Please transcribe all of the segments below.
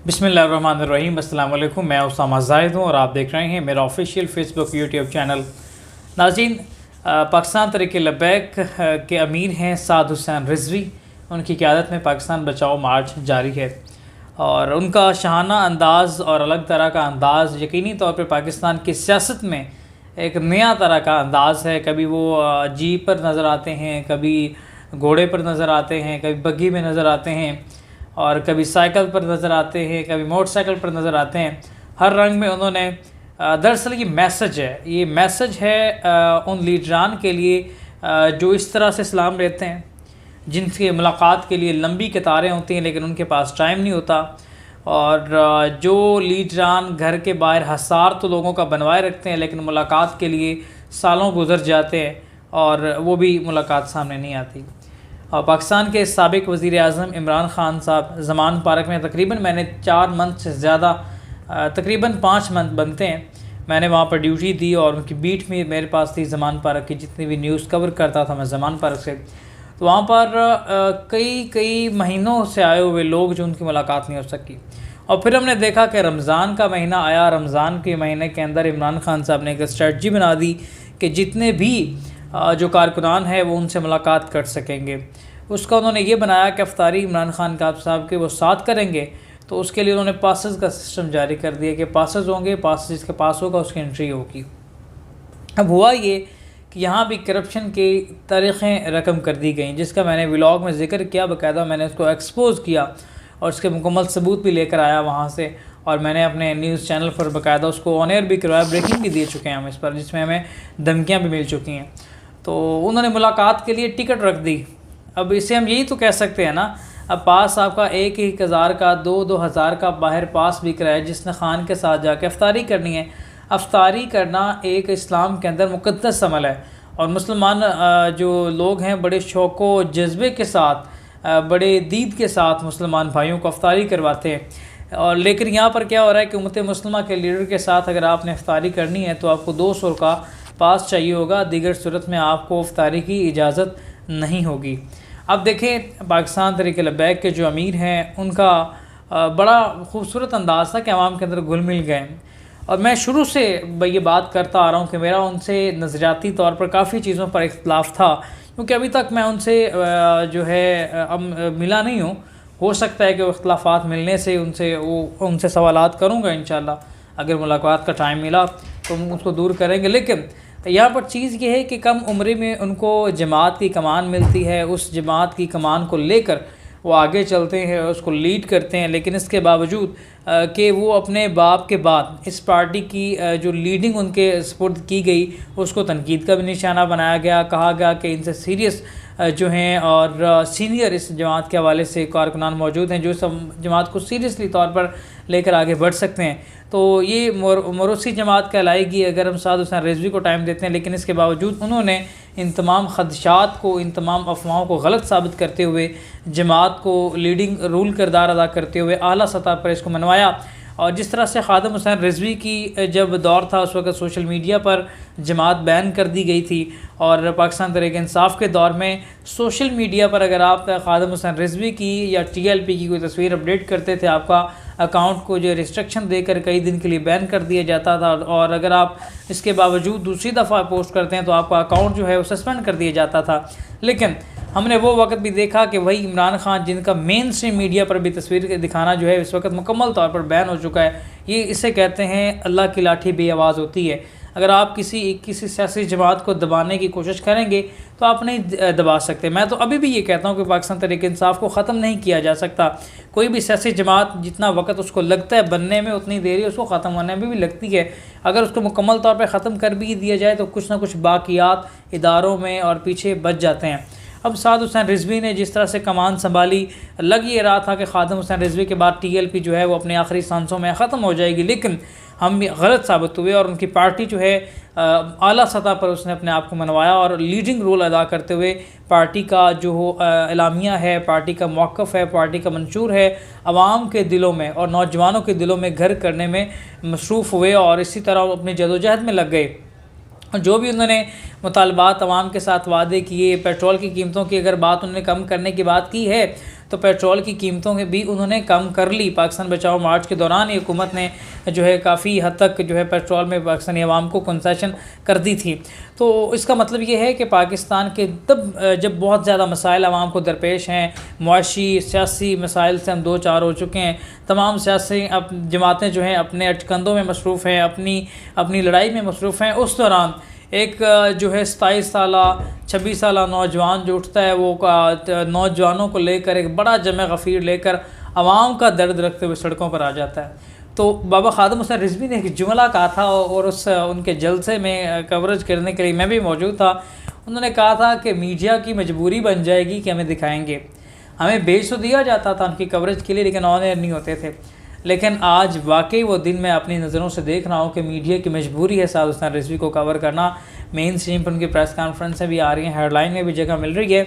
बिस्मिल्लाहिर्रहमानिर्रहीम। अस्सलाम वालेकुम। मैं उसामा जाहिद हूँ और आप देख रहे हैं मेरा ऑफिशियल फेसबुक यूट्यूब चैनल। नाज़रीन, पाकिस्तान तहरीक लब्बैक के अमीर हैं साद हुसैन रिजवी। उनकी क़यादत में पाकिस्तान बचाओ मार्च जारी है और उनका शहाना अंदाज़ और अलग तरह का अंदाज़ यकीनी तौर पर पाकिस्तान की सियासत में एक नया तरह का अंदाज़ है। कभी वो जीप पर नज़र आते हैं, कभी घोड़े पर नज़र आते हैं, कभी बग्गी में नज़र आते हैं और कभी साइकिल पर नज़र आते हैं, कभी मोटरसाइकिल पर नज़र आते हैं। हर रंग में उन्होंने दरअसल ये मैसेज है उन लीडरान के लिए जो इस तरह से इस्लाम लेते हैं, जिनकी मुलाकात के लिए लंबी कतारें होती हैं लेकिन उनके पास टाइम नहीं होता, और जो लीडरान घर के बाहर हसार तो लोगों का बनवाए रखते हैं लेकिन मुलाकात के लिए सालों गुजर जाते हैं और वो भी मुलाकात सामने नहीं आती। और पाकिस्तान के साबिक वज़ीर आज़म इमरान ख़ान साहब ज़मान पार्क में तकरीबन मैंने 4 मंथ से ज़्यादा, तकरीबन 5 मंथ बनते हैं, मैंने वहाँ पर ड्यूटी दी और उनकी बीट में मेरे पास थी ज़मान पार्क की। जितनी भी न्यूज़ कवर करता था मैं ज़मान पार्क से, तो वहाँ पर कई महीनों से आए हुए लोग जो उनकी मुलाकात नहीं हो सकी। और फिर हमने देखा कि रमज़ान का महीना आया। रमज़ान के महीने के अंदर इमरान ख़ान साहब ने एक स्ट्रेटजी बना दी कि जितने भी जो कारकुनान है वो उनसे मुलाकात कर सकेंगे। उसका उन्होंने ये बनाया कि अफ्तारी इमरान ख़ान साहब के वो साथ करेंगे, तो उसके लिए उन्होंने पासेस का सिस्टम जारी कर दिया कि पासेस होंगे, पास जिसके पास होगा उसकी एंट्री होगी। अब हुआ ये कि यहाँ भी करप्शन की तारीख़ें रकम कर दी गई, जिसका मैंने व्लॉग में ज़िक्र किया, बाकायदा मैंने उसको एक्सपोज़ किया और उसके मुकम्मल सबूत भी लेकर आया वहाँ से, और मैंने अपने न्यूज़ चैनल पर बाकायदा उसको ऑन एयर भी करवाया, ब्रेकिंग भी दे चुके हैं हम इस पर, जिसमें हमें धमकियाँ भी मिल चुकी हैं। तो उन्होंने मुलाकात के लिए टिकट रख दी। अब इसे हम यही तो कह सकते हैं ना, अब पास आपका 1,000 का 2,000 का बाहर पास बिक रहा है, जिसने ख़ान के साथ जाके अफ्तारी करनी है। अफ्तारी करना एक इस्लाम के अंदर मुक़द्दस अमल है और मुसलमान जो लोग हैं बड़े शौक़ व जज्बे के साथ, बड़े दीद के साथ मुसलमान भाइयों को अफ्तारी करवाते हैं। और लेकिन यहाँ पर क्या हो रहा है कि उम्मत मुस्लिमा के लीडर के साथ अगर आपने अफ्तारी करनी है तो आपको 200 का पास चाहिए होगा, दीगर सूरत में आपको अफ्तारी की इजाज़त नहीं होगी। अब देखें, पाकिस्तान तहरीक लब्बैक के जो अमीर हैं उनका बड़ा खूबसूरत अंदाज़ था कि आवाम के अंदर घुल मिल गए। और मैं शुरू से ये बात करता आ रहा हूँ कि मेरा उनसे नज़रियाती तौर पर काफ़ी चीज़ों पर इख्तलाफ था, क्योंकि अभी तक मैं उनसे जो है मिला नहीं हूँ। हो सकता है कि वो इख्तलाफात मिलने से उनसे सवालात करूँगा इंशाअल्लाह, अगर मुलाकात का टाइम मिला तो हम उसको दूर करेंगे। लेकिन यहाँ पर चीज़ ये है कि कम उम्र में उनको जमात की कमान मिलती है, उस जमात की कमान को लेकर वो आगे चलते हैं, उसको लीड करते हैं। लेकिन इसके बावजूद कि वो अपने बाप के बाद इस पार्टी की जो लीडिंग उनके सपुर्द की गई उसको तनकीद का भी निशाना बनाया गया। कहा गया कि इनसे सीरियस जो हैं और सीनियर इस जमात के हवाले से कारकुनान मौजूद हैं जो सब जमात को सीरियसली तौर पर लेकर आगे बढ़ सकते हैं। तो ये मोरूसी जमात कहलाएगी अगर हम साद हुसैन रिजवी को टाइम देते हैं। लेकिन इसके बावजूद उन्होंने इन तमाम खदशात को, इन तमाम अफवाहों को गलत साबित करते हुए जमात को लीडिंग रोल किरदार अदा करते हुए आला सतह पर इसको मनवाया। और जिस तरह से ख़ादम हुसैन रिजवी की जब दौर था उस वक्त सोशल मीडिया पर जमात बैन कर दी गई थी, और पाकिस्तान तहरीक इंसाफ के दौर में सोशल मीडिया पर अगर आप ख़ादम हुसैन रिजवी की या TLP की कोई तस्वीर अपडेट करते थे, आपका अकाउंट को जो रिस्ट्रिक्शन देकर कई दिन के लिए बैन कर दिया जाता था। और अगर आप इसके बावजूद दूसरी दफ़ा पोस्ट करते हैं तो आपका अकाउंट जो है वो सस्पेंड कर दिया जाता था। लेकिन हमने वो वक्त भी देखा कि वही इमरान ख़ान, जिनका मेन स्ट्रीम मीडिया पर भी तस्वीर दिखाना जो है इस वक्त मुकम्मल तौर पर बैन हो चुका है। ये इसे कहते हैं अल्लाह की लाठी बेआवाज़ होती है। अगर आप किसी सियासी जमात को दबाने की कोशिश करेंगे तो आप नहीं दबा सकते। मैं तो अभी भी ये कहता हूँ कि पाकिस्तान तहरीक इंसाफ को ख़त्म नहीं किया जा सकता। कोई भी सियासी जमात जितना वक्त उसको लगता है बनने में उतनी देरी उसको ख़त्म होने में भी लगती है। अगर उसको मुकम्मल तौर पर ख़त्म कर भी दिया जाए तो कुछ ना कुछ बाक़ियात इदारों में और पीछे बच जाते हैं। अब साद हुसैन रिजवी ने जिस तरह से कमान संभाली, लग ये रहा था कि ख़ादम हुसैन रिजवी के बाद TLP जो है वो अपने आखिरी सांसों में ख़त्म हो जाएगी, लेकिन हम गलत साबित हुए और उनकी पार्टी जो है आला सतह पर उसने अपने आप को मनवाया और लीडिंग रोल अदा करते हुए पार्टी का जो एलामिया है, पार्टी का मौक़िफ़ है, पार्टी का मंशूर है, आवाम के दिलों में और नौजवानों के दिलों में घर करने में मसरूफ़ हुए और इसी तरह अपनी जदोजहद में लग गए। जो भी उन्होंने मुतालबात आवाम के साथ वादे किए, पेट्रोल की कीमतों की अगर बात उन्होंने कम करने की बात की है तो पेट्रोल की कीमतों के भी उन्होंने कम कर ली। पाकिस्तान बचाओ मार्च के दौरान ही हुकूमत ने जो है काफ़ी हद तक जो है पेट्रोल में पाकिस्तानी अवाम को कंसेशन कर दी थी। तो इसका मतलब ये है कि पाकिस्तान के तब जब बहुत ज़्यादा मसाइल अवाम को दरपेश हैं, मुआशी सियासी मसाइल से हम दो चार हो चुके हैं, तमाम सियासी अब जमातें जो हैं अपने अटकंदों में मसरूफ़ हैं, अपनी लड़ाई में मसरूफ़ हैं, उस दौरान एक जो है 27 साला 26 साला नौजवान जो उठता है, वो नौजवानों को लेकर एक बड़ा जमे गफ़ीर लेकर आवाम का दर्द रखते हुए सड़कों पर आ जाता है। तो बाबा खादिम हुसैन रिजवी ने एक जुमला कहा था और उनके जलसे में कवरेज करने के लिए मैं भी मौजूद था। उन्होंने कहा था कि मीडिया की मजबूरी बन जाएगी कि हमें दिखाएंगे। हमें बेच तो दिया जाता था उनकी कवरेज के लिए, लेकिन ऑन एयर नहीं होते थे। लेकिन आज वाकई वो दिन मैं अपनी नज़रों से देख रहा हूँ कि मीडिया की मजबूरी है साद हुसैन रिजवी को कवर करना। मेन स्ट्रीम पर उनकी प्रेस कॉन्फ्रेंसें भी आ रही हैं, हेडलाइन में भी जगह मिल रही है।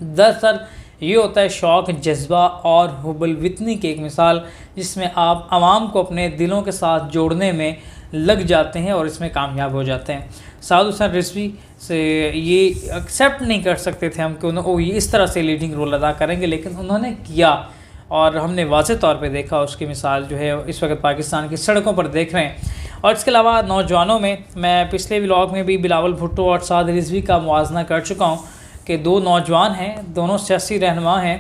दरअसल ये होता है शौक़, जज्बा और हुब्बुल वतनी की एक मिसाल, जिसमें आप आवाम को अपने दिलों के साथ जोड़ने में लग जाते हैं और इसमें कामयाब हो जाते हैं। साद हुसैन रिजवी से ये एक्सेप्ट नहीं कर सकते थे हम कि वो ये इस तरह से लीडिंग रोल अदा करेंगे, लेकिन उन्होंने किया और हमने वाज़ेह तौर पे देखा। उसकी मिसाल जो है इस वक्त पाकिस्तान की सड़कों पर देख रहे हैं। और इसके अलावा नौजवानों में मैं पिछले व्लॉग में भी बिलावल भुट्टो और साद रिजवी का मुआजना कर चुका हूँ कि दो नौजवान हैं, दोनों सियासी रहनुमा हैं।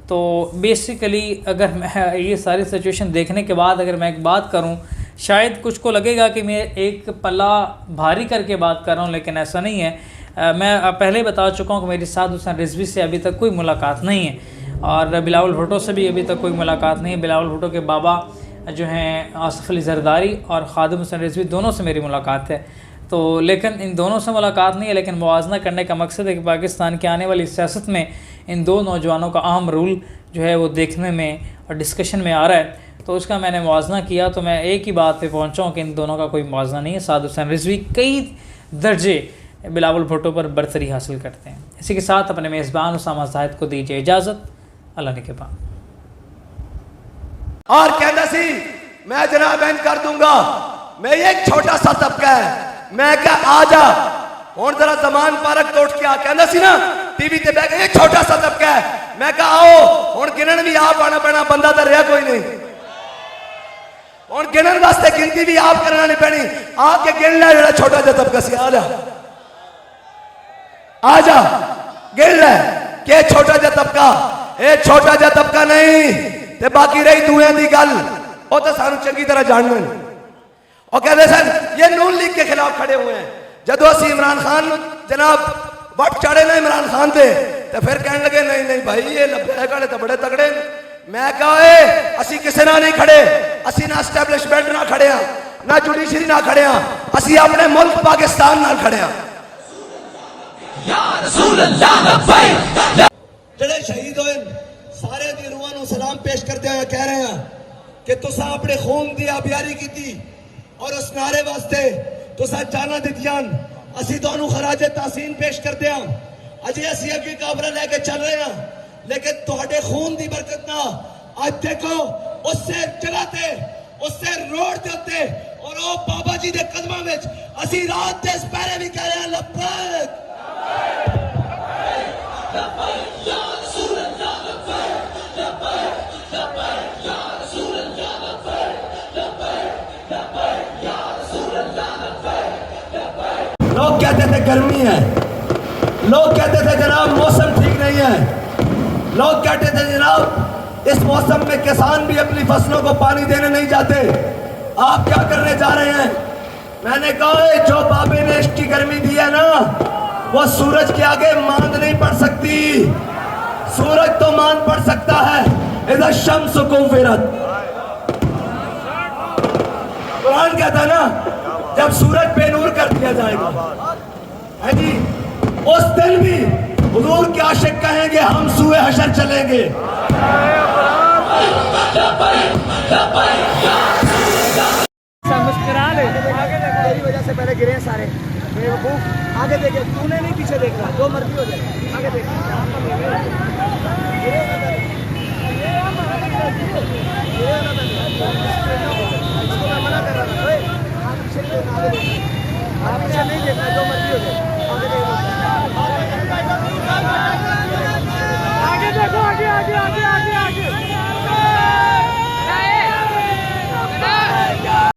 तो बेसिकली अगर मैं ये सारी सिचुएशन देखने के बाद अगर मैं एक बात करूँ, शायद कुछ को लगेगा कि मैं एक पल्ला भारी करके बात कर रहा हूँ, लेकिन ऐसा नहीं है। मैं पहले बता चुका हूँ कि मेरी साद हुसैन रिजवी से अभी तक कोई मुलाकात नहीं है और बिलावल भुट्टो से भी अभी तक कोई मुलाकात नहीं है। बिलावल भुट्टो के बाबा जो हैं आसिफ अली जरदारी और खादिम हुसैन रिजवी, दोनों से मेरी मुलाकात है। तो लेकिन इन दोनों से मुलाकात नहीं है, लेकिन मुआवजा करने का मकसद है कि पाकिस्तान की आने वाली सियासत में इन दो नौजवानों का अहम रोल जो है वो देखने में और डिस्कशन में आ रहा है। तो उसका मैंने मुआवजा किया, तो मैं एक ही बात पे पहुंचा हूँ कि इन दोनों का कोई मुआवजा नहीं है। साद हुसैन रिजवी कई दर्जे बिलावल भुट्टो पर बरतरी हासिल करते हैं। इसी के साथ अपने मेज़बान उसामा ज़ाहिद को दीजिए इजाज़त। अल्लाह ने के बाद और कहना सी मैं जनाब बैन कर दूंगा। मैं एक छोटा सा तबका है, मैं क्या आ जा हूं जरा जमान पारक तोड़ के आ कहना सी ना टीवी ते बैठ एक छोटा सा तबका है, मैं क्या आओ हूं गिनन भी आप आना पैना, बंदा तो रहा कोई नहीं। हूं गिनन वास्ते गिनती भी आप करना नहीं पैनी, आके गिन ले जरा छोटा सा तबका सी। आ जा गिन ले के छोटा सा तबका, ए छोटा जा तबका नहीं ते बाकी रही दुनिया की गल वो तो सानू चंगी तरह जानते हैं। और कहते सर ये नून लीग के खिलाफ खड़े हुए हैं। जदों असी इमरान खान जनाब वट चढ़े ना इमरान खान से तो फिर कहने लगे नहीं नहीं भाई ये लब्बे वाले तो बड़े तगड़े। मैं कहा असी किसी ना नहीं खड़े, असी ना एस्टैब्लिशमेंट ना खड़े हाँ, ना जुडिशरी ना खड़े हाँ, असी अपने मुल्क पाकिस्तान नाल खड़े हाँ। जड़े शहीद होए सारे दी रूहां नूं सलाम पेश करते हुए कह रहे हैं कि तुसा अपने खून दी आबियारी की थी और उस नारे वास्ते तुसा जाना दित्तियां। असी तुहानूं खराजे तहसीन पेश करते हैं। अजे असी अगे काबरा लेके चल रहे हैं, लेकिन तुहाडे खून दी बरकत ना आज देखो उससे जगह ते उससे रोड दे उत्ते और ओ बाबा जी दे कदमां विच असी रात दे पहरे भी कह रहे हैं लब्बैक लोग कहते थे गर्मी है, लोग कहते थे जनाब मौसम ठीक नहीं है, लोग कहते थे जनाब इस मौसम में किसान भी अपनी फसलों को पानी देने नहीं जाते। आप क्या करने जा रहे हैं? मैंने कहा जो बाबे ने इसकी गर्मी दी है ना वो सूरज के आगे मांद नहीं पड़ सकती। सूरज तो मांद पड़ सकता है, इधर शम्स कुफिरत। कुरान कहता है ना जब सूरज बेनूर कर दिया जाएगा है जी, उस दिन भी हुजूर के आशिक कहेंगे हम सूए हशर चलेंगे। मुस्कुरा ले, आगे देखो, तेरी वजह से पहले गिरे सारे बेवकूफ। आगे देखे, तूने नहीं पीछे देख रहा, जो मर्जी हो जाए आगे देख। मना कर रहा था, आप पीछे नहीं देखना, जो मर्जी हो जाए।